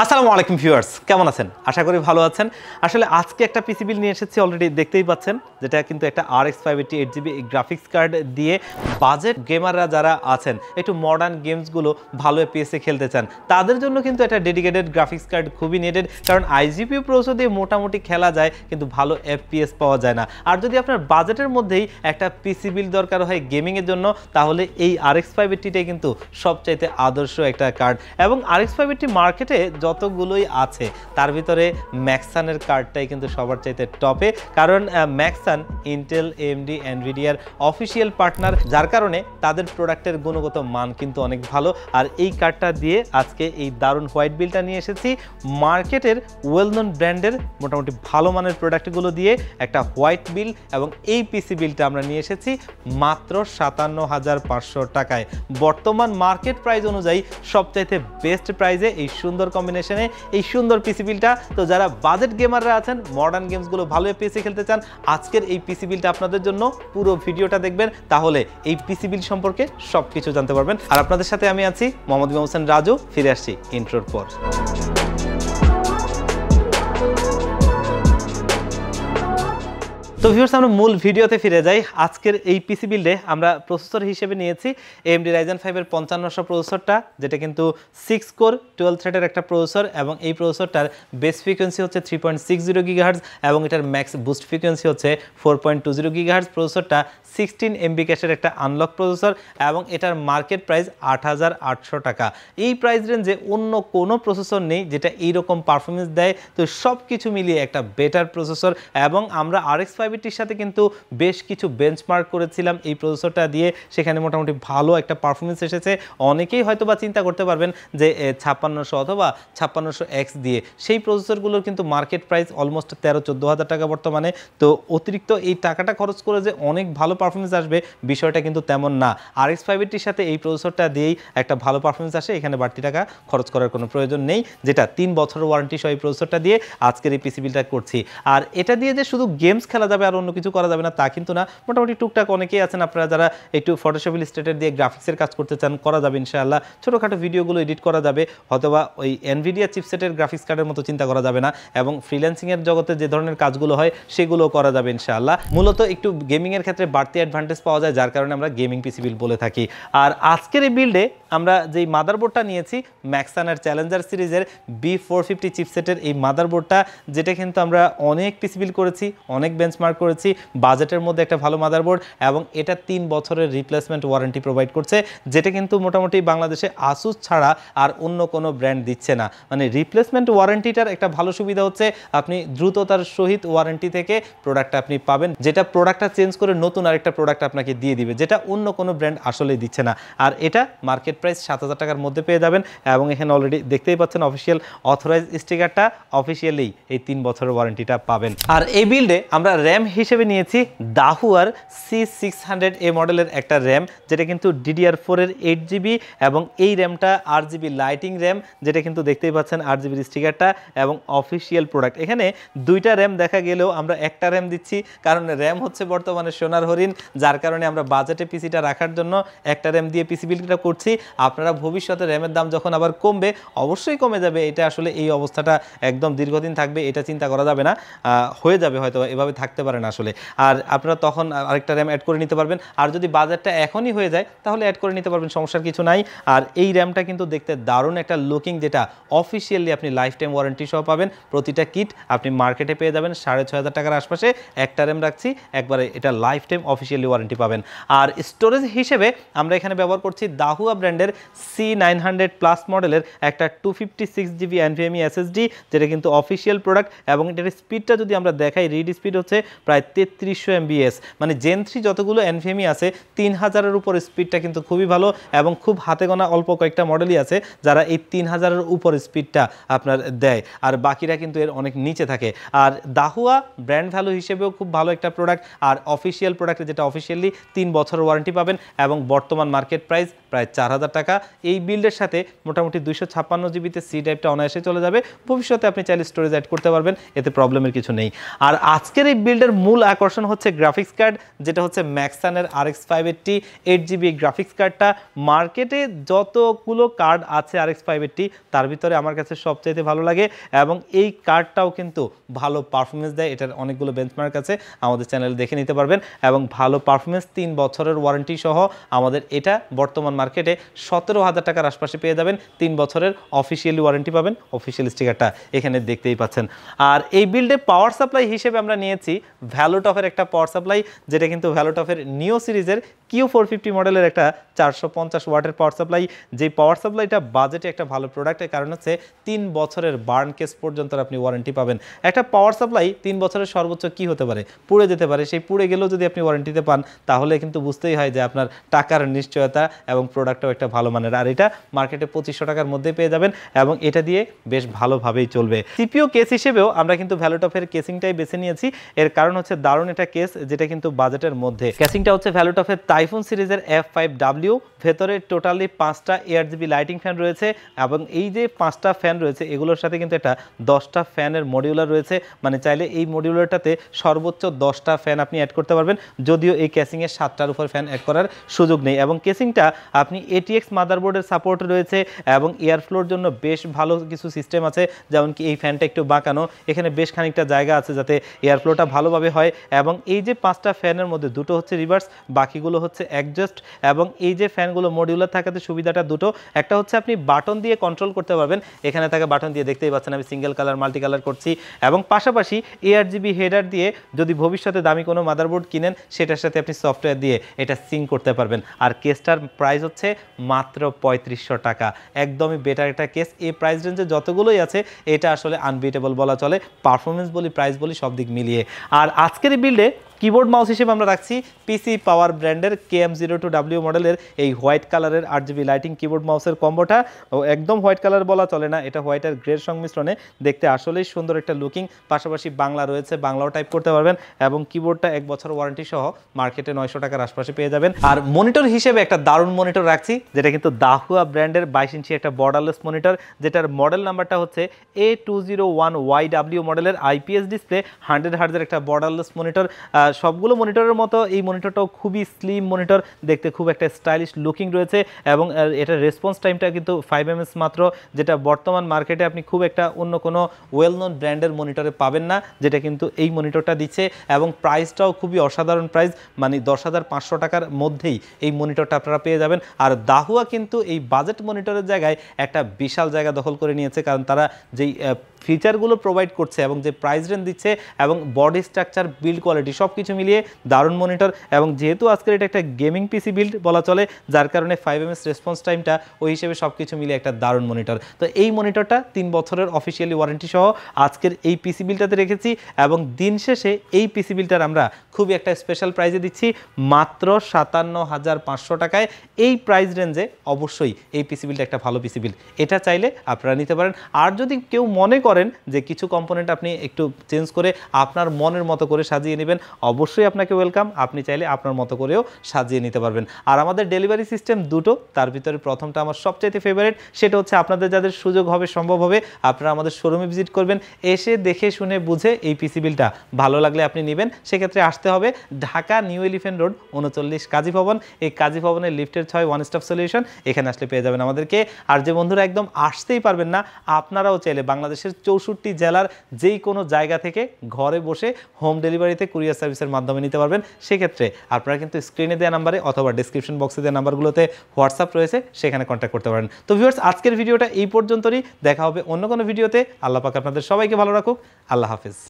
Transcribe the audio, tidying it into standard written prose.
আসসালামু আলাইকুম ভিউয়ার্স, কেমন আছেন? আশা করি ভালো আছেন। আসলে আজকে একটা পিসি বিল নিয়ে এসেছি, অলরেডি দেখতেই পাচ্ছেন, যেটা কিন্তু একটা RX 580 8GB গ্রাফিক্স কার্ড দিয়ে বাজেট গেমাররা যারা আছেন, একটু মডার্ন গেমসগুলো ভালো FPS-এ খেলতে চান, তাদের জন্য কিন্তু একটা ডেডিকেটেড গ্রাফিক্স কার্ড খুবই নিডেড। কারণ iGPU প্রসেসর দিয়ে মোটামুটি খেলা যায়, কিন্তু ভালো FPS পাওয়া যায় না। আর যদি আপনার বাজেটের মধ্যেই একটা পিসি বিল দরকার হয় গেমিংয়ের জন্য, তাহলে এই RX 580টাই কিন্তু সবচাইতে আদর্শ একটা কার্ড। এবং RX 580 মার্কেটে যতগুলোই আছে তার ভিতরে ম্যাক্সানের কার্ডটাই কিন্তু সবার চাইতে টপে। কারণ ম্যাক্সান ইন্টেল, AMD, এনভিডিয়ার অফিসিয়াল পার্টনার, যার কারণে তাদের প্রোডাক্টের গুণগত মান কিন্তু অনেক ভালো। আর এই কার্ডটা দিয়ে আজকে এই দারুণ হোয়াইট বিলটা নিয়ে এসেছি। মার্কেটের ওয়েল নোন ব্র্যান্ডের মোটামুটি ভালো মানের প্রোডাক্টগুলো দিয়ে একটা হোয়াইট বিল, এবং এই পিসি বিলটা আমরা নিয়ে এসেছি মাত্র 57,500 টাকায়। বর্তমান মার্কেট প্রাইস অনুযায়ী সবচাইতে বেস্ট প্রাইসে এই সুন্দর কম্বিনেশনে এই সুন্দর পিসি বিলটা। তো যারা বাজেট গেমাররা আছেন, মডার্ন গেমসগুলো ভালো পিসি খেলতে চান, আজকের এই পিসি বিলটা আপনাদের জন্য। পুরো ভিডিওটা দেখবেন, তাহলে এই পিসি বিল সম্পর্কে সবকিছু জানতে পারবেন। আর আপনাদের সাথে আমি আছি মোহাম্মদ ইমাম হোসেন রাজু। ফিরে আসছি ইন্ট্রোর পর। তো ভিউয়ার্স, আমরা মূল ভিডিওতে ফিরে যাই। আজকের এই পিসি বিল্ডে আমরা প্রসেসর হিসেবে নিয়েছি AMD Ryzen 5-এর 5500 প্রসেসরটা, যেটা কিন্তু 6 কোর 12 থ্রেডের একটা প্রসেসর, এবং এই প্রসেসরটার বেস ফ্রিকোয়েন্সি হচ্ছে 3.60 GHz, এবং এটার ম্যাক্স বুস্ট ফ্রিকোয়েন্সি হচ্ছে 4.20 GHz। প্রসেসরটা 16 MB ক্যাশের একটা আনলক প্রসেসর, এবং এটার মার্কেট প্রাইস 8,800 টাকা। এই প্রাইস রেঞ্জে অন্য কোনো প্রসেসর নেই যেটা এইরকম পারফরমেন্স দেয়। তো সব কিছু মিলিয়ে একটা বেটার প্রসেসর। এবং আমরা RX 580-র সাথে কিন্তু বেশ কিছু বেঞ্চমার্ক করেছিলাম এই প্রসেসরটা দিয়ে, সেখানে মোটামুটি ভালো একটা পারফরমেন্স এসেছে। অনেকেই হয়তো বা চিন্তা করতে পারবেন যে 5600 অথবা 5600X দিয়ে, সেই প্রসেসরগুলোর কিন্তু মার্কেট প্রাইস অলমোস্ট 13-14 হাজার টাকা বর্তমানে। তো অতিরিক্ত এই টাকাটা খরচ করে যে অনেক ভালো পারফরমেন্স আসবে, বিষয়টা কিন্তু তেমন না। RX 580-র সাথে এই প্রসেসরটা দিয়েই একটা ভালো পারফরমেন্স আসে, এখানে বাড়তি টাকা খরচ করার কোনো প্রয়োজন নেই। যেটা 3 বছরের ওয়ারেন্টি সহ এই প্রসেসরটা দিয়ে আজকের এই পিসি বিলটা করছি। আর এটা দিয়ে যে শুধু গেমস খেলা যাবে আর অন্য কিছু করা যাবে না তা কিন্তু না। মোটামুটি টুকটাক অনেকেই আছেন আপনারা যারা একটু ফটোশপ ইলাস্ট্রেটর দিয়ে গ্রাফিক্সের কাজ করতে চান, করা যাবে ইনশাআল্লাহ। ছোটোখাটো ভিডিওগুলো এডিট করা যাবে, অথবা ওই এনভিডিয়া চিপসেটের গ্রাফিক্স কার্ডের মতো চিন্তা করা যাবে না। এবং ফ্রিল্যান্সিংয়ের জগতে যে ধরনের কাজগুলো হয় সেগুলো করা যাবে ইনশাআল্লাহ। মূলত একটু গেমিংয়ের ক্ষেত্রে বাড়তি অ্যাডভান্টেজ পাওয়া যায়, যার কারণে আমরা গেমিং পিসি বিল বলে থাকি। আর আজকের এই বিল্ডে আমরা যেই মাদারবোর্ডটা নিয়েছি, ম্যাক্সানের চ্যালেঞ্জার সিরিজের B450 চিপসেটের এই মাদারবোর্ডটা, যেটা কিন্তু আমরা অনেক পিসি বিল করেছি, অনেক বেঞ্চমার্ক করেছি। বাজেটের মধ্যে একটা ভালো মাদারবোর্ড, এবং এটা 3 বছরের রিপ্লেসমেন্ট ওয়ারেন্টি প্রোভাইড করছে, যেটা কিন্তু মোটামুটি বাংলাদেশে আসুস ছাড়া আর অন্য কোনো ব্র্যান্ড দিচ্ছে না। মানে রিপ্লেসমেন্ট ওয়ারেন্টিটার একটা ভালো সুবিধা হচ্ছে আপনি দ্রুততার সহিত ওয়ারেন্টি থেকে প্রোডাক্টটা আপনি পাবেন, যেটা প্রোডাক্টটা চেঞ্জ করে নতুন আরেকটা প্রোডাক্ট আপনাকে দিয়ে দিবে, যেটা অন্য কোনো ব্র্যান্ড আসলেই দিচ্ছে না। আর এটা মার্কেট প্রাইস 7,000 টাকার মধ্যে পেয়ে যাবেন। এবং এখানে অলরেডি দেখতেই পাচ্ছেন অফিসিয়াল অথরাইজ স্টিকারটা, অফিসিয়ালি এই 3 বছরের ওয়ারেন্টিটা পাবেন। আর এই বিল্ডে আমরা র্যাম হিসেবে নিয়েছি দাহুয়ার C600A মডেলের একটা র্যাম, যেটা কিন্তু DDR4-এর 8GB, এবং এই র্যামটা RGB লাইটিং র্যাম, যেটা কিন্তু দেখতেই পাচ্ছেন RGB স্টিকারটা, এবং অফিসিয়াল প্রোডাক্ট। এখানে দুইটা র্যাম দেখা গেলেও আমরা একটা র্যাম দিচ্ছি, কারণ র্যাম হচ্ছে বর্তমানে সোনার হরিণ, যার কারণে আমরা বাজেটে পিসিটা রাখার জন্য একটা র্যাম দিয়ে পিসি বিলটা করছি। আপনারা ভবিষ্যতে র্যামের দাম যখন আবার কমবে, অবশ্যই কমে যাবে, এটা আসলে এই অবস্থাটা একদম দীর্ঘদিন থাকবে এটা চিন্তা করা যাবে না, হয়ে যাবে হয়তো, এভাবে থাকতে পারে না আসলে। আর আপনারা তখন আরেকটা র্যাম অ্যাড করে নিতে পারবেন, আর যদি বাজেটটা এখনই হয়ে যায় তাহলে অ্যাড করে নিতে পারবেন, সমস্যার কিছু নাই। আর এই র্যামটা কিন্তু দেখতে দারুণ একটা লুকিং, যেটা অফিসিয়ালি আপনি লাইফ টাইম ওয়ারেন্টি সহ পাবেন। প্রতিটা কিট আপনি মার্কেটে পেয়ে যাবেন 6,500 টাকার আশপাশে। একটা র্যাম রাখছি, একবারে এটা লাইফ টাইম অফিসিয়ালি ওয়ারেন্টি পাবেন। আর স্টোরেজ হিসেবে আমরা এখানে ব্যবহার করছি দাহুয়া ব্র্যান্ডের C900+ মডেলের একটা 256GB NVMe SSD, যেটা কিন্তু অফিসিয়াল প্রোডাক্ট। এবং এটার স্পিডটা যদি আমরা দেখাই, রিড স্পিড হচ্ছে প্রায় 3300 MBS। মানে Gen 3 যতগুলো NVMe আছে 3000-এর উপর স্পিডটা কিন্তু খুবই ভালো, এবং খুব হাতে গোনা অল্প কয়েকটা মডেলই আছে যারা এই 3000-এর উপর স্পিডটা আপনার দেয়, আর বাকিরা কিন্তু এর অনেক নিচে থাকে। আর দাহুয়া ব্র্যান্ড ভ্যালু হিসেবেও খুব ভালো একটা প্রোডাক্ট, আর অফিসিয়াল প্রোডাক্টে যেটা অফিসিয়ালি 3 বছর ওয়ারেন্টি পাবেন, এবং বর্তমান মার্কেট প্রাইস প্রায় 4000 টাকা। এই বিল্ডের সাথে মোটামুটি 256 জিবিতে সি ড্রাইভটা অনায়াসে চলে যাবে। ভবিষ্যতে আপনি চাইলে স্টোরেজ অ্যাড করতে পারবেন, এতে প্রবলেমের কিছু নেই। আর আজকের এই বিল্ডের মূল আকর্ষণ হচ্ছে গ্রাফিক্স কার্ড, যেটা হচ্ছে ম্যাক্সানের RX 580 8GB গ্রাফিক্স কার্ডটা। মার্কেটে যতগুলো কার্ড আছে RX 580 তার ভিতরে আমার কাছে সবচাইতে ভালো লাগে, এবং এই কার্ডটাও কিন্তু ভালো পারফরমেন্স দেয়। এটার অনেকগুলো বেঞ্চমার্ক আছে, আমাদের চ্যানেলে দেখে নিতে পারবেন, এবং ভালো পারফরমেন্স 3 বছরের ওয়ারেন্টি সহ আমাদের এটা বর্তমান মার্কেটে 17,000 টাকার আশপাশে পেয়ে যাবেন। 3 বছরের অফিসিয়ালি ওয়ারেন্টি পাবেন, অফিসিয়াল স্টিকারটা এখানে দেখতেই পাচ্ছেন। আর এই বিল্ডে পাওয়ার সাপ্লাই হিসেবে আমরা নিয়েছি ভ্যালোটফের একটা পাওয়ার সাপ্লাই, যেটা কিন্তু ভ্যালোটফের নিও সিরিজের Q450 মডেলের একটা 450 ওয়াটের পাওয়ার সাপ্লাই। যে পাওয়ার সাপ্লাইটা বাজেটে একটা ভালো প্রোডাক্টের কারণ হচ্ছে 3 বছরের বার্ন কেস পর্যন্ত আপনি ওয়ারেন্টি পাবেন। একটা পাওয়ার সাপ্লাই 3 বছরের সর্বোচ্চ কি হতে পারে, পুড়ে যেতে পারে। সেই পুড়ে গেলেও যদি আপনি ওয়ারেন্টিতে পান তাহলে কিন্তু বুঝতেই হয় যে আপনার টাকার নিশ্চয়তা এবং প্রোডাক্টটাও একটা ভালো মানের। আর এটা মার্কেটে 2500 টাকার মধ্যে পেয়ে যাবেন, এবং এটা দিয়ে বেশ ভালোভাবেই চলবে। সিপিইউ কেস হিসেবেও আমরা কিন্তু ভ্যালোটফের কেসিংটাই বেছে নিয়েছি। এর কারণ হচ্ছে দারুণ একটা কেস, যেটা কিন্তু বাজেটের মধ্যে। কেসিংটা হচ্ছে ভ্যালোটফের টাইফুন সিরিজের F5W। ভেতরে টোটালি 5টা 8GB লাইটিং ফ্যান রয়েছে, এবং এই যে 5টা ফ্যান রয়েছে এগুলোর সাথে কিন্তু একটা 10টা ফ্যানের মডিউলার রয়েছে। মানে চাইলে এই মডিউলারটাতে সর্বোচ্চ 10টা ফ্যান আপনি অ্যাড করতে পারবেন, যদিও এই কেসিংয়ে 7টার উপর ফ্যান অ্যাড করার সুযোগ নেই। এবং কেসিংটা আপনি ATX মাদারবোর্ডের সাপোর্ট রয়েছে, এবং এয়ার ফ্লোর জন্য বেশ ভালো কিছু সিস্টেম আছে, যেমন কি এই ফ্যানটা একটু বাঁকানো, এখানে বেশ খানিকটা জায়গা আছে যাতে এয়ার ফ্লোটা ভালোভাবে হয়। এবং এই যে 5টা ফ্যানের মধ্যে 2টো হচ্ছে রিভার্স, বাকিগুলো হচ্ছে অ্যাডজাস্ট। এবং এই যে ফ্যানগুলো মডিউলার থাকাতে সুবিধাটা দুটো, একটা হচ্ছে আপনি বাটন দিয়ে কন্ট্রোল করতে পারবেন, এখানে থাকা বাটন দিয়ে দেখতেই পাচ্ছেন আমি সিঙ্গেল কালার মাল্টি কালার করছি, এবং পাশাপাশি 8GB হেডার দিয়ে যদি ভবিষ্যতে দামি কোনো মাদারবোর্ড কিনেন সেটার সাথে আপনি সফটওয়্যার দিয়ে এটা সিঙ্ক করতে পারবেন। আর কেসটার প্রাইস হচ্ছে মাত্র 3500 টাকা, একদমই বেটার একটা কেস। এই প্রাইস রেঞ্জে যতগুলোই আছে এটা আসলে আনবিটেবল বলা চলে, পারফরমেন্স বলি প্রাইস বলি সব দিক মিলিয়ে। আর আজকের এই বিল্ডে কিবোর্ড মাউস হিসেবে আমরা রাখছি পিসি পাওয়ার ব্র্যান্ডের KM02W মডেলের এই হোয়াইট কালারের 8GB লাইটিং কিবোর্ড মাউসের কম্বোটা। একদম হোয়াইট কালার বলা চলে না, এটা হোয়াইট আর গ্রের সংমিশ্রণে, দেখতে আসলেই সুন্দর একটা লুকিং। পাশাপাশি বাংলা রয়েছে, বাংলাও টাইপ করতে পারবেন, এবং কিবোর্ডটা 1 বছর ওয়ারেন্টি সহ মার্কেটে 900 টাকার আশপাশে পেয়ে যাবেন। আর মনিটর হিসেবে একটা দারুণ মনিটর রাখছি, যেটা কিন্তু দাহুয়া ব্র্যান্ডের 22 ইঞ্চি একটা বর্ডারলেস মনিটর, যেটার মডেল নাম্বারটা হচ্ছে A201YW মডেলের IPS ডিসপ্লে 100 হার্জের একটা বর্ডারলেস মনিটর। সবগুলো মনিটরের মতো এই মনিটরটাও খুবই স্লিম মনিটর, দেখতে খুব একটা স্টাইলিশ লুকিং রয়েছে, এবং এটার রেসপন্স টাইমটা কিন্তু 5 ms মাত্র, যেটা বর্তমান মার্কেটে আপনি খুব একটা অন্য কোনো ওয়েল নোন ব্র্যান্ডের মনিটরে পাবেন না, যেটা কিন্তু এই মনিটরটা দিচ্ছে। এবং প্রাইসটাও খুবই অসাধারণ প্রাইস, মানে 10,500 টাকার মধ্যেই এই মনিটরটা আপনারা পেয়ে যাবেন। আর দাহুয়া কিন্তু এই বাজেট মনিটরের জায়গায় একটা বিশাল জায়গা দখল করে নিয়েছে, কারণ তারা যেই ফিচারগুলো প্রোভাইড করছে এবং যে প্রাইস রেঞ্জ দিচ্ছে এবং বডি স্ট্রাকচার বিল্ড কোয়ালিটি সব কিছু মিলিয়ে দারুণ মনিটর। এবং যেহেতু আজকের এটা একটা গেমিং পিসি বিল্ড বলা চলে, যার কারণে 5 ms রেসপন্স টাইমটা ওই হিসেবে সব কিছু মিলিয়ে একটা দারুণ মনিটর। তো এই মনিটরটা 3 বছরের অফিসিয়ালি ওয়ারেন্টি সহ আজকের এই পিসি বিলটাতে রেখেছি, এবং দিন শেষে এই পিসি বিলটার আমরা খুবই একটা স্পেশাল প্রাইজে দিচ্ছি মাত্র 57,500 টাকায়। এই প্রাইস রেঞ্জে অবশ্যই এই পিসি বিলটা একটা ভালো পিসি বিল, এটা চাইলে আপনারা নিতে পারেন। আর যদি কেউ মনে করেন যে কিছু কম্পোনেন্ট আপনি একটু চেঞ্জ করে আপনার মনের মতো করে সাজিয়ে নেবেন, অবশ্যই আপনাকে ওয়েলকাম, আপনি চাইলে আপনার মতো করেও সাজিয়ে নিতে পারবেন। আর আমাদের ডেলিভারি সিস্টেম দুটো, তার ভিতরে প্রথমটা আমার সবচাইতে ফেভারিট, সেটা হচ্ছে আপনাদের যাদের সুযোগ হবে সম্ভব হবে আপনারা আমাদের শোরুমে ভিজিট করবেন, এসে দেখে শুনে বুঝে এই পিসি বিলটা ভালো লাগলে আপনি নেবেন। সেক্ষেত্রে আসতে হবে ঢাকা নিউ এলিফ্যান্ট রোড 39 কাজী ভবন, এই কাজী ভবনের লিফটের 6 ওয়ান স্টপ সলিউশন, এখানে আসলে পেয়ে যাবেন আমাদেরকে। আর যে বন্ধুরা একদম আসতেই পারবেন না, আপনারাও চাইলে বাংলাদেশের 64 জেলার যেই কোনো জায়গা থেকে ঘরে বসে হোম ডেলিভারিতে কুরিয়ার সার্ভিসের মাধ্যমে নিতে পারবেন। সেক্ষেত্রে আপনারা কিন্তু স্ক্রিনে দেওয়া নাম্বারে অথবা ডেসক্রিপশন বক্সে দেওয়া নাম্বারগুলোতে হোয়াটসঅ্যাপ রয়েছে, সেখানে কন্ট্যাক্ট করতে পারেন। তো ভিউয়ার্স, আজকের ভিডিওটা এই পর্যন্তই, দেখা হবে অন্য কোনো ভিডিওতে। আল্লাহ পাক আপনাদের সবাইকে ভালো রাখুক। আল্লাহ হাফেজ।